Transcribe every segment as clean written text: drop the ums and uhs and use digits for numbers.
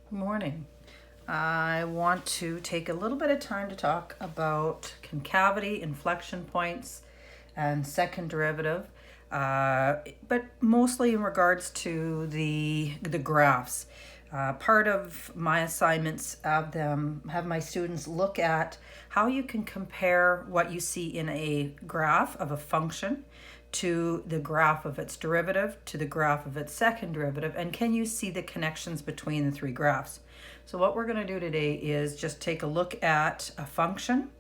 Good morning. I want to take a little bit of time to talk about concavity, inflection points, and second derivative, but mostly in regards to the graphs. Part of my assignments have my students look at how you can compare what you see in a graph of a function to the graph of its derivative to the graph of its second derivative, and can you see the connections between the three graphs? So what we're going to do today is just take a look at a function,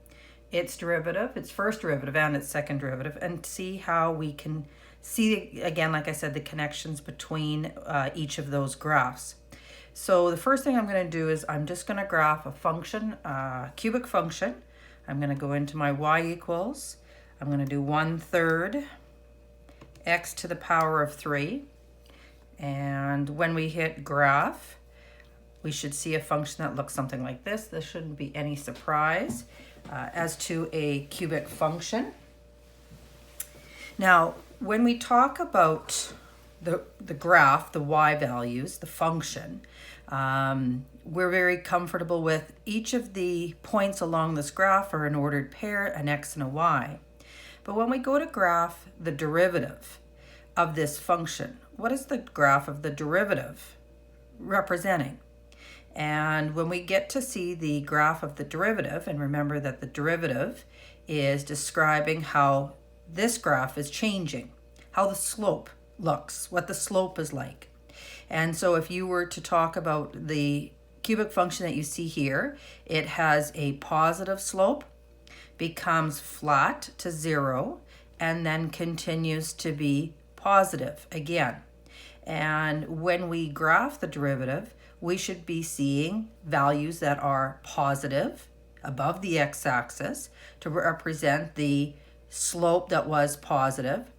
its derivative, its first derivative and its second derivative, and see how we can see, again, like I said, the connections between each of those graphs. So the first thing I'm going to do is I'm just going to graph a function, a cubic function. I'm going to go into my y equals. I'm going to do 1/3 x to the power of 3. And when we hit graph, we should see a function that looks something like this. This shouldn't be any surprise as to a cubic function. Now, when we talk about the graph, the y values, the function, we're very comfortable with each of the points along this graph are an ordered pair, an x and a y. But when we go to graph the derivative of this function, what is the graph of the derivative representing? And when we get to see the graph of the derivative, and remember that the derivative is describing how this graph is changing, how the slope looks, what the slope is like. And so if you were to talk about the cubic function that you see here, it has a positive slope, becomes flat to 0, and then continues to be positive again. And when we graph the derivative, we should be seeing values that are positive above the x-axis to represent the slope that was positive.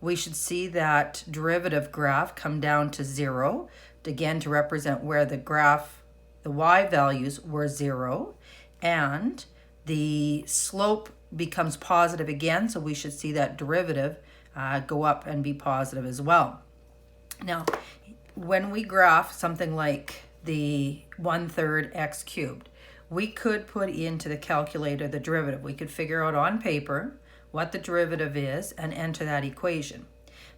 We should see that derivative graph come down to 0, again to represent where the graph, the y values were 0, and the slope becomes positive again, so we should see that derivative go up and be positive as well. Now, when we graph something like the 1/3 x cubed, we could put into the calculator the derivative. We could figure out on paper what the derivative is and enter that equation.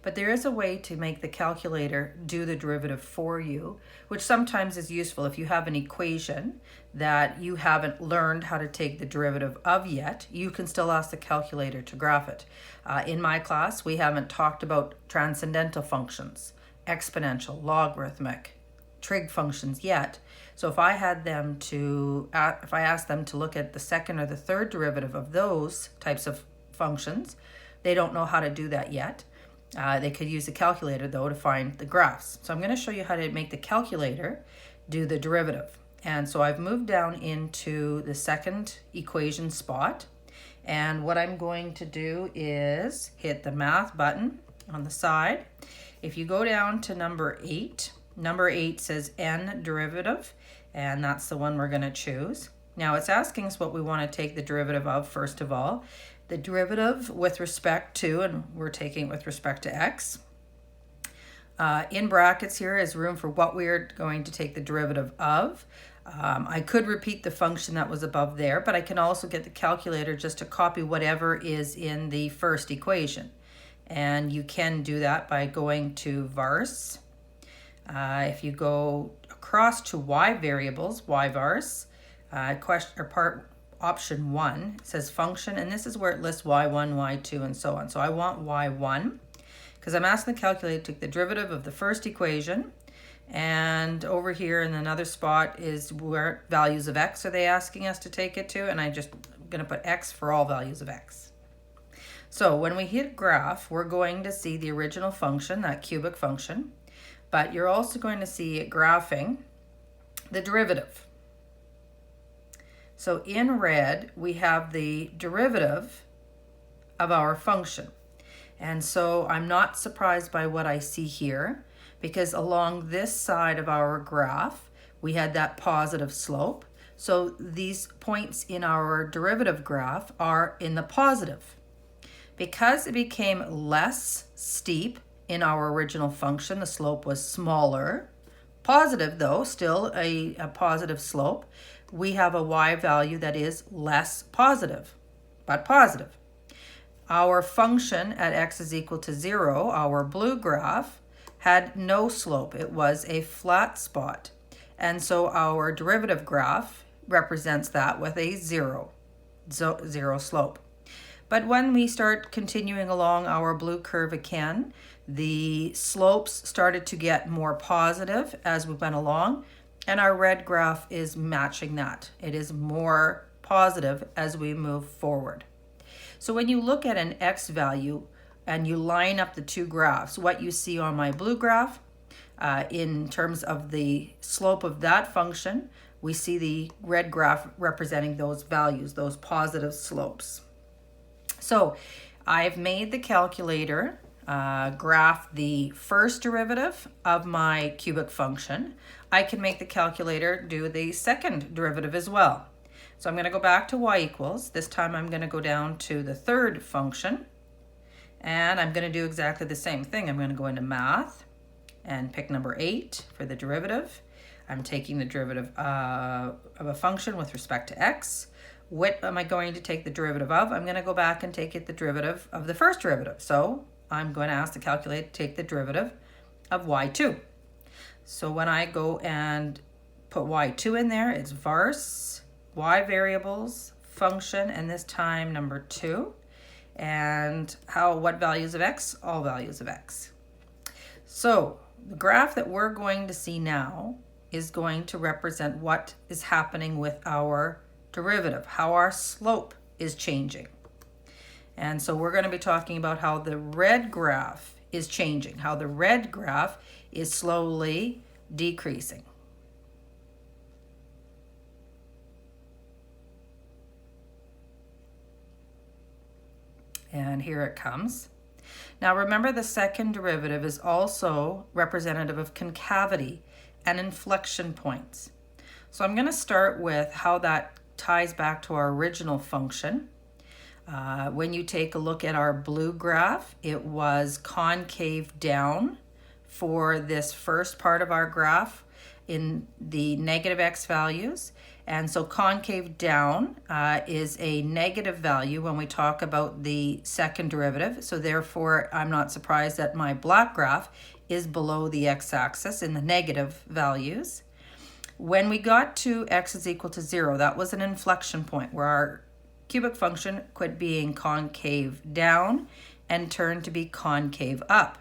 But there is a way to make the calculator do the derivative for you, which sometimes is useful if you have an equation that you haven't learned how to take the derivative of yet. You can still ask the calculator to graph it. In my class, we haven't talked about transcendental functions, exponential, logarithmic, trig functions yet. So if I asked them to look at the second or the third derivative of those types of functions, they don't know how to do that yet. They could use the calculator though to find the graphs. So I'm going to show you how to make the calculator do the derivative. And so I've moved down into the second equation spot. And what I'm going to do is hit the math button on the side. If you go down to number 8 says n derivative, and that's the one we're going to choose. Now it's asking us what we want to take the derivative of first of all. The derivative with respect to, and we're taking with respect to x. In brackets here is room for what we're going to take the derivative of. I could repeat the function that was above there, but I can also get the calculator just to copy whatever is in the first equation. And you can do that by going to vars. If you go across to y variables, y vars, option 1 says function, and this is where it lists y1, y2, and so on. So I want y1 because I'm asking the calculator to take the derivative of the first equation, and over here in another spot is where values of x are they asking us to take it to, and I'm going to put x for all values of x. So when we hit graph, we're going to see the original function, that cubic function, but you're also going to see it graphing the derivative. So in red, we have the derivative of our function. And so I'm not surprised by what I see here, because along this side of our graph, we had that positive slope. So these points in our derivative graph are in the positive. Because it became less steep in our original function, the slope was smaller, positive though, still a positive slope, we have a y value that is less positive, but positive. Our function at x is equal to 0, our blue graph, had no slope. It was a flat spot. And so our derivative graph represents that with a zero slope. But when we start continuing along our blue curve again, the slopes started to get more positive as we went along, and our red graph is matching that. It is more positive as we move forward. So when you look at an x value and you line up the two graphs, what you see on my blue graph, in terms of the slope of that function, we see the red graph representing those values, those positive slopes. So I've made the calculator graph the first derivative of my cubic function. I can make the calculator do the second derivative as well. So I'm going to go back to y equals. This time I'm going to go down to the third function, and I'm going to do exactly the same thing. I'm going to go into math and pick number 8 for the derivative. I'm taking the derivative of a function with respect to x. What am I going to take the derivative of? I'm going to go back and take the derivative of the first derivative. So I'm going to ask the calculator to take the derivative of y2. So when I go and put y2 in there, it's vars, y variables, function, and this time number 2. And what values of x? All values of x. So the graph that we're going to see now is going to represent what is happening with our derivative, how our slope is changing. And so we're going to be talking about how the red graph is changing, how the red graph is slowly decreasing. And here it comes. Now remember, the second derivative is also representative of concavity and inflection points. So I'm going to start with how that ties back to our original function. When you take a look at our blue graph, it was concave down for this first part of our graph in the negative x values. And so concave down is a negative value when we talk about the second derivative. So therefore, I'm not surprised that my black graph is below the x-axis in the negative values. When we got to x is equal to 0, that was an inflection point where our cubic function quit being concave down and turned to be concave up.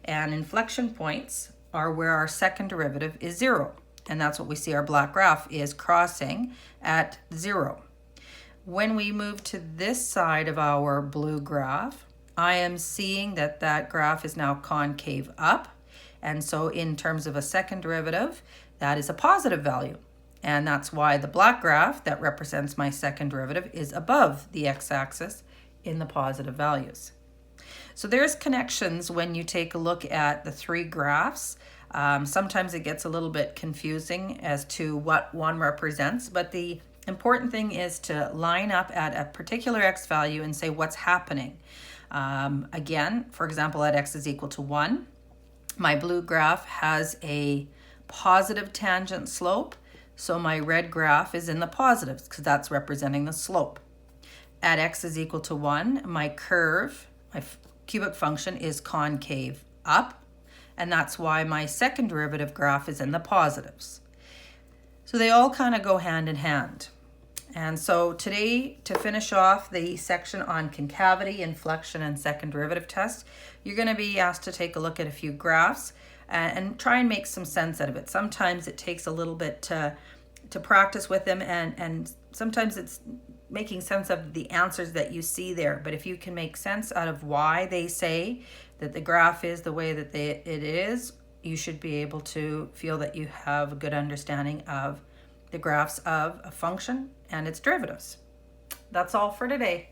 And inflection points are where our second derivative is 0. And that's what we see our black graph is crossing at 0. When we move to this side of our blue graph, I am seeing that that graph is now concave up. And so in terms of a second derivative, that is a positive value. And that's why the black graph that represents my second derivative is above the x-axis in the positive values. So there's connections when you take a look at the three graphs. Sometimes it gets a little bit confusing as to what one represents, but the important thing is to line up at a particular x value and say what's happening. Again, for example, at x is equal to 1, my blue graph has a positive tangent slope, so my red graph is in the positives because that's representing the slope. At x is equal to 1, my curve, my cubic function is concave up, and that's why my second derivative graph is in the positives. So they all kind of go hand in hand. And so today, to finish off the section on concavity, inflection, and second derivative test, you're going to be asked to take a look at a few graphs and try and make some sense out of it. Sometimes it takes a little bit to practice with them, and sometimes it's making sense of the answers that you see there. But if you can make sense out of why they say that the graph is the way that it is, you should be able to feel that you have a good understanding of the graphs of a function and its derivatives. That's all for today.